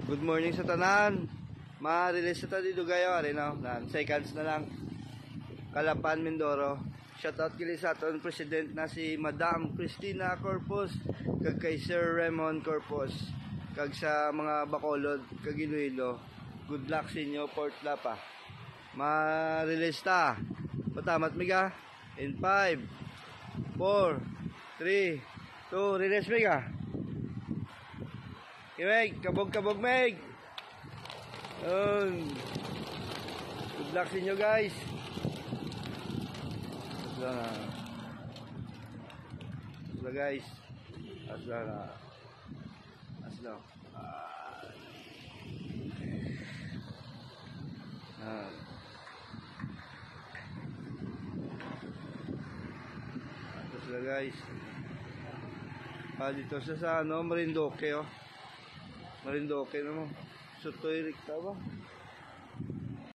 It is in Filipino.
Good morning sa tanan. Ma-release na dito gayo ari no. Seconds na lang. Kalapan Mindoro. Shoutout kili sa aton president na si Madam Cristina Corpus kag kay Sir Raymond Corpus kag sa mga Bacolod kag Iloilo. Good luck sa inyo Port Lapa. Ma-release ta. Patamat miga in 5 4 3 2 release miga. Meg, kabog Meg. Good luck sa inyo guys. Asla guys. Asla. Asla guys. Dito sa ano, Marindoque oh. Marindoque naman. Sutoy rikta ba?